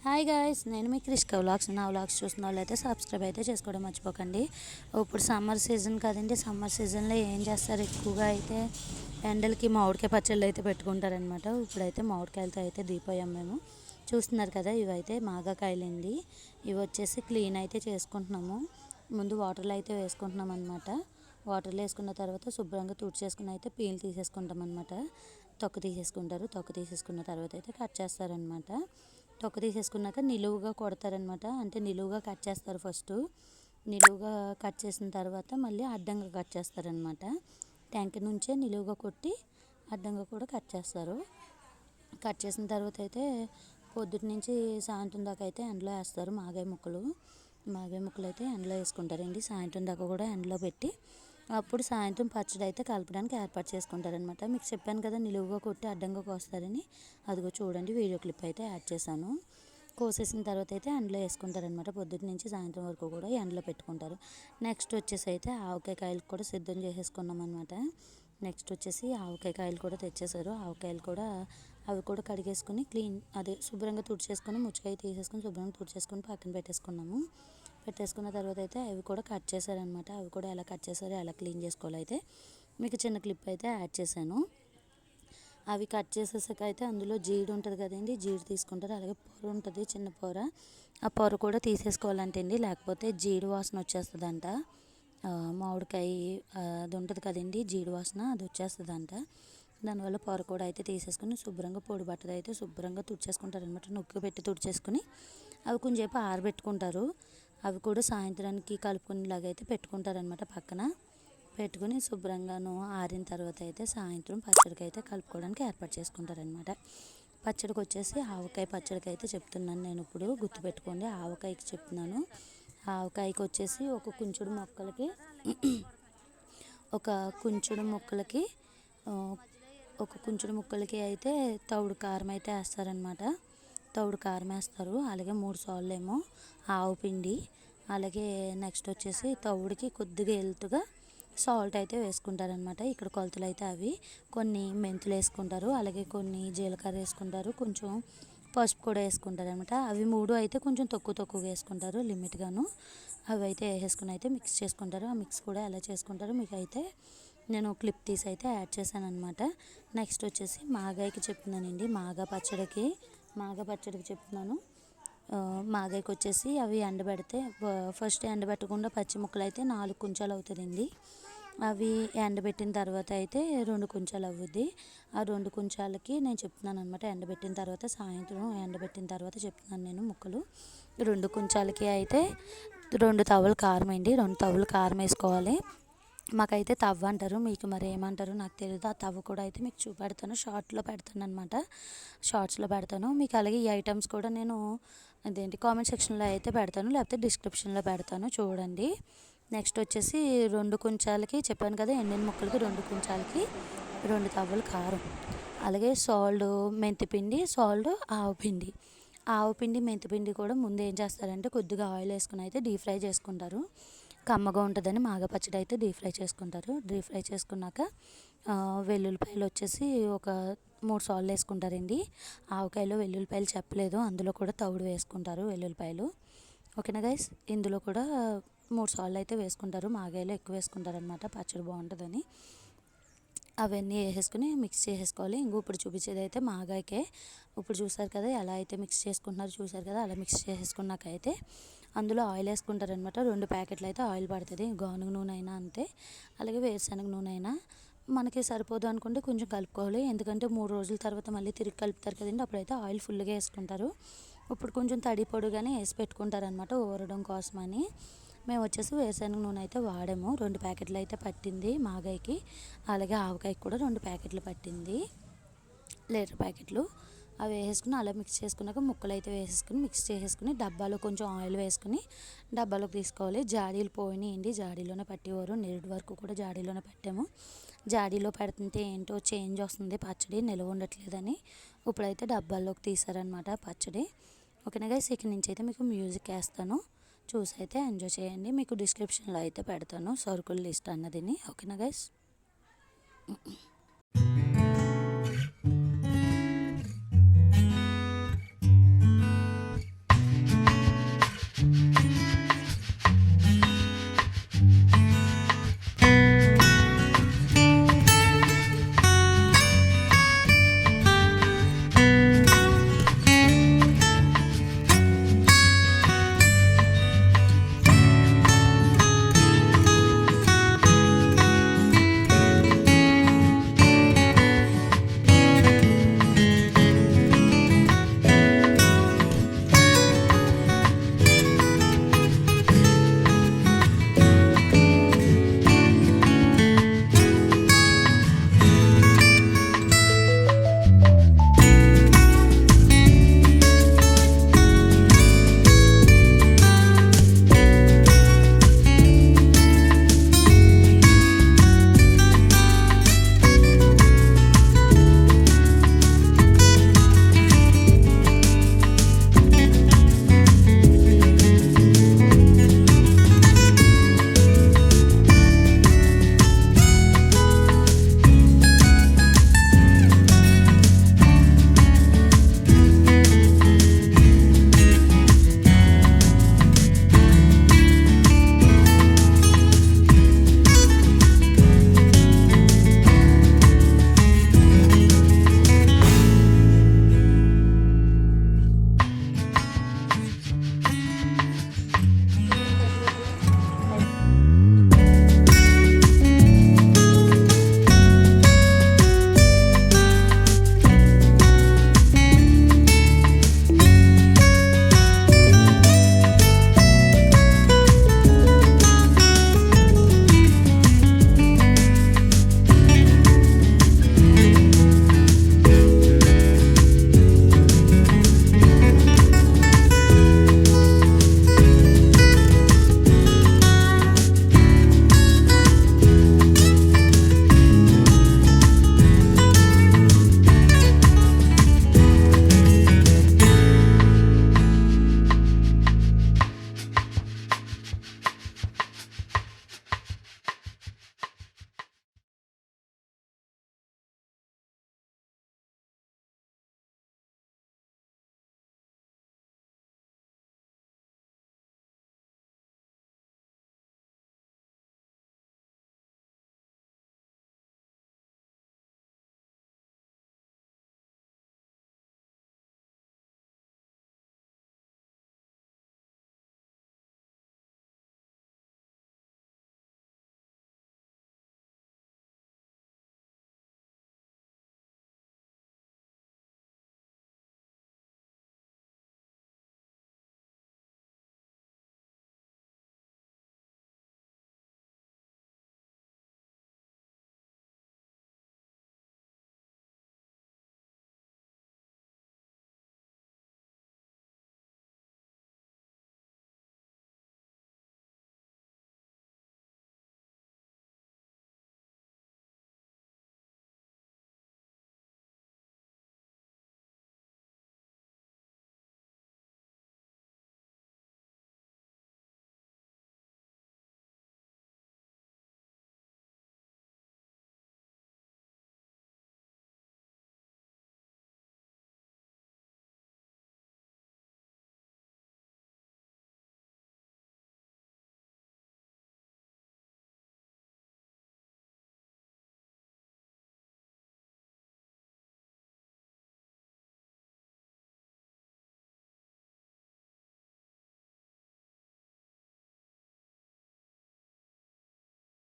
Hi guys, నేను మీ క్రిష్క vlogs. నా vlogs చూసిన వాళ్ళైతే సబ్స్క్రైబ్ అయితే చేసుకోవడం మర్చిపోకండి. ఇప్పుడు సమ్మర్ సీజన్ కదండి. సమ్మర్ సీజన్లో ఏం చేస్తారు ఎక్కువగా అయితే ఎండలకి మామిడికాయ పచ్చళ్ళు అయితే పెట్టుకుంటారనమాట. ఇప్పుడైతే మామిడికాయలతో అయితే దీపోయాం మేము. చూస్తున్నారు కదా, ఇవైతే మాగాకాయలండి. ఇవి వచ్చేసి క్లీన్ అయితే చేసుకుంటున్నాము. ముందు వాటర్లో అయితే వేసుకుంటున్నాం అనమాట. వాటర్లో వేసుకున్న తర్వాత శుభ్రంగా తుడిచేసుకుని అయితే పీల్ తీసేసుకుంటాం అనమాట. తొక్క తీసేసుకుంటారు. తొక్క తీసేసుకున్న తర్వాత అయితే కట్ చేస్తారనమాట. తొక్క తీసేసుకున్నాక నిలువుగా కొడతారనమాట. అంటే నిలువుగా కట్ చేస్తారు ఫస్ట్. నిలువుగా కట్ చేసిన తర్వాత మళ్ళీ అడ్డంగా కట్ చేస్తారనమాట. ట్యాంక్ నుంచే నిలువుగా కొట్టి అడ్డంగా కూడా కట్ చేస్తారు. కట్ చేసిన తర్వాత అయితే పొద్దుటి నుంచి సాయంత్రం దాకా అయితే ఎండలో వేస్తారు. మాగాయ ముక్కలు అయితే ఎండలో వేసుకుంటారండి. సాయంత్రం దాకా కూడా ఎండలో పెట్టి అప్పుడు సాయంత్రం పచ్చడి అయితే కలపడానికి ఏర్పాటు చేసుకుంటారనమాట. మీకు చెప్పాను కదా నిలువుగా కొట్టి అడ్డంగా కోస్తారని. అదిగో చూడండి, వీడియో క్లిప్ అయితే యాడ్ చేశాను. కోసేసిన తర్వాత అయితే ఎండలో వేసుకుంటారనమాట. పొద్దుటి నుంచి సాయంత్రం వరకు కూడా ఎండలో పెట్టుకుంటారు. నెక్స్ట్ వచ్చేసి అయితే ఆవకాయ కాయలు కూడా సిద్ధం చేసేసుకున్నాం అనమాట. నెక్స్ట్ వచ్చేసి ఆవకాయ కాయలు కూడా తెచ్చేసారు. ఆవకాయలు కూడా అవి కూడా కడిగేసుకుని అదే శుభ్రంగా తుడిచేసుకొని ముచ్చకాయ తీసేసుకొని శుభ్రంగా తుడిచేసుకొని పక్కన పెట్టేసుకున్న తర్వాత అయితే అవి కూడా కట్ చేశారనమాట. అవి కూడా ఎలా కట్ చేశారో ఎలా క్లీన్ చేసుకోవాలో అయితే మీకు చిన్న క్లిప్ అయితే యాడ్ చేశాను. అవి కట్ చేసేసాక అయితే అందులో జీడి ఉంటుంది కదండి, జీడి తీసుకుంటారు. అలాగే పొర ఉంటుంది, చిన్న పొర. ఆ పొర కూడా తీసేసుకోవాలంటే అండి, లేకపోతే జీడి వాసన వచ్చేస్తుందంట. మామిడికాయ అది ఉంటుంది కదండి, జీడి వాసన అది వచ్చేస్తుందంట. దానివల్ల పొర కూడా అయితే తీసేసుకుని శుభ్రంగా పొడి బట్టలు అయితే శుభ్రంగా తుడిచేసుకుంటారనమాట. నొక్కి పెట్టి తుడిచేసుకుని అవి కొంచెంసేపు ఆరబెట్టుకుంటారు. అవి కూడా సాయంత్రానికి కలుపుకునేలాగా అయితే పెట్టుకుంటారనమాట. పక్కన పెట్టుకుని శుభ్రంగాను ఆరిన తర్వాత అయితే సాయంత్రం పచ్చడికి అయితే కలుపుకోవడానికి ఏర్పాటు చేసుకుంటారనమాట. పచ్చడికి వచ్చేసి ఆవకాయ పచ్చడికి అయితే చెప్తున్నాను నేను. ఇప్పుడు గుర్తుపెట్టుకోండి, ఆవకాయకి చెప్తున్నాను. ఆవకాయకి వచ్చేసి ఒక కుంచుడు ముక్కలకి అయితే తౌడు కారం అయితే వేస్తారనమాట. తౌడు కారం వేస్తారు. అలాగే 3 సార్లు ఏమో ఆవు పిండి, అలాగే నెక్స్ట్ వచ్చేసి తౌడుకి కొద్దిగా ఎల్తుగా సాల్ట్ అయితే వేసుకుంటారనమాట. ఇక్కడ కొలతలు అయితే అవి కొన్ని మెంతులు వేసుకుంటారు, అలాగే కొన్ని జీలకర్ర వేసుకుంటారు, కొంచెం పసుపు కూడా వేసుకుంటారు అనమాట. అవి 3 అయితే కొంచెం తక్కువగా వేసుకుంటారు లిమిట్గాను. అవి అయితే వేసుకుని అయితే మిక్స్ చేసుకుంటారు. ఆ మిక్స్ కూడా ఎలా చేసుకుంటారో మీకు అయితే నేను క్లిప్ తీసి అయితే యాడ్ చేశాను అనమాట. నెక్స్ట్ వచ్చేసి మాగాయకి చెప్తున్నానండి. మాగా పచ్చడికి చెప్తున్నాను. మాగాయకి వచ్చేసి అవి ఎండబెడితే ఫస్ట్ ఎండబెట్టకుండా పచ్చి ముక్కలు అయితే 4 కుంచాలు అవుతుందండి. అవి ఎండబెట్టిన తర్వాత అయితే 2 కుంచాలు అవుద్ది. ఆ 2 కుంచాలకి నేను చెప్తున్నాను అనమాట. సాయంత్రం ఎండబెట్టిన తర్వాత చెప్తున్నాను నేను ముక్కలు. 2 కుంచాలకి అయితే 2 తవ్వలు కారం అండి. 2 తవ్వలు కారం వేసుకోవాలి. మాకైతే తవ్వ అంటారు, మీకు మరి ఏమంటారు నాకు తెలియదు. ఆ తవ్వ కూడా అయితే మీకు చూపెడతాను, షార్ట్స్లో పెడతాను మీకు. అలాగే ఈ ఐటమ్స్ కూడా నేను కామెంట్ సెక్షన్లో అయితే పెడతాను, లేకపోతే డిస్క్రిప్షన్లో పెడతాను, చూడండి. నెక్స్ట్ వచ్చేసి 2 కుంచాలకి చెప్పాను కదా, ఎండిన ముక్కలకి 2 కుంచాలకి 2 తవ్వలు కారం, అలాగే మెంతిపిండి, ఆవుపిండి మెంతిపిండి కూడా ముందు ఏం చేస్తారంటే కొద్దిగా ఆయిల్ వేసుకుని అయితే డీప్ ఫ్రై చేసుకుంటారు. కమ్మగా ఉంటుందని మాగా పచ్చడి అయితే డీప్ ఫ్రై చేసుకుంటారు. డీప్ ఫ్రై చేసుకున్నాక వెల్లుల్లిపాయలు వచ్చేసి ఒక 3 సార్లు వేసుకుంటారండి. ఆవకాయలో వెల్లుల్లిపాయలు చెప్పలేదు, అందులో కూడా తౌడు వేసుకుంటారు వెల్లుల్లిపాయలు. ఓకేనా గైస్, ఇందులో కూడా 3 సార్లు అయితే వేసుకుంటారు. మాగాయలో ఎక్కువ వేసుకుంటారు అనమాట, పచ్చడి బాగుంటుందని. అవన్నీ వేసేసుకుని మిక్స్ చేసేసుకోవాలి. ఇప్పుడు చూపించేది అయితే మాగాయకే. ఇప్పుడు చూసారు కదా ఎలా అయితే మిక్స్ చేసుకుంటున్నారు, చూసారు కదా అలా మిక్స్ చేసేసుకున్నాక అయితే అందులో ఆయిల్ వేసుకుంటారనమాట. 2 ప్యాకెట్లు అయితే ఆయిల్ పడుతుంది. గానుగ నూనె అయినా అంతే, అలాగే వేరుశనగ నూనె అయినా. మనకి సరిపోదు అనుకుంటే కొంచెం కలుపుకోవాలి, ఎందుకంటే 3 రోజుల తర్వాత మళ్ళీ తిరిగి కలుపుతారు కదండి, అప్పుడైతే ఆయిల్ ఫుల్గా వేసుకుంటారు. ఇప్పుడు కొంచెం తడి పొడిగానే వేసి పెట్టుకుంటారనమాట ఊరడం కోసమని. మేము వచ్చేసి వేరుశనగ నూనె అయితే వాడాము. 2 ప్యాకెట్లు అయితే పట్టింది మాగాయకి, అలాగే ఆవకాయకి కూడా 2 ప్యాకెట్లు పట్టింది, లీటర్ ప్యాకెట్లు. అవి వేసుకుని అలా మిక్స్ చేసుకున్నాక ముక్కలు అయితే వేసేసుకుని మిక్స్ చేసేసుకుని డబ్బాలో కొంచెం ఆయిల్ వేసుకుని డబ్బాలోకి తీసుకోవాలి. జాడీలు పోయినాయండి, జాడీలోనే పట్టేవారు. నేరుడు వరకు కూడా జాడీలోనే పెట్టాము. జాడీలో పెడుతుంటే ఏంటో చేంజ్ వస్తుంది, పచ్చడి నిల్వ ఉండట్లేదని ఇప్పుడైతే డబ్బాల్లోకి తీసారనమాట పచ్చడి. ఓకేనా గైస్, ఇక్కడి నుంచి అయితే మీకు మ్యూజిక్ వేస్తాను, చూసి అయితే ఎంజాయ్ చేయండి. మీకు డిస్క్రిప్షన్లో అయితే పెడతాను సరుకుల లిస్ట్ అన్నదిని. ఓకేనా గైస్.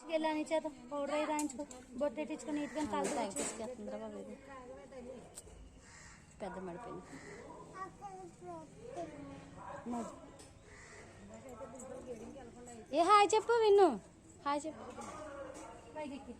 వెళ్ళని చేత పౌడర్ అయి రాయించుకో బొట్టు పెట్టించుకొని నీట్గా కాలు తీసుకెళ్తుందిరా బాబు ఇది పెద్ద మడిపోయింది ఏ హాయ్ చెప్పు విన్ను హాయ్ చెప్పు పైకి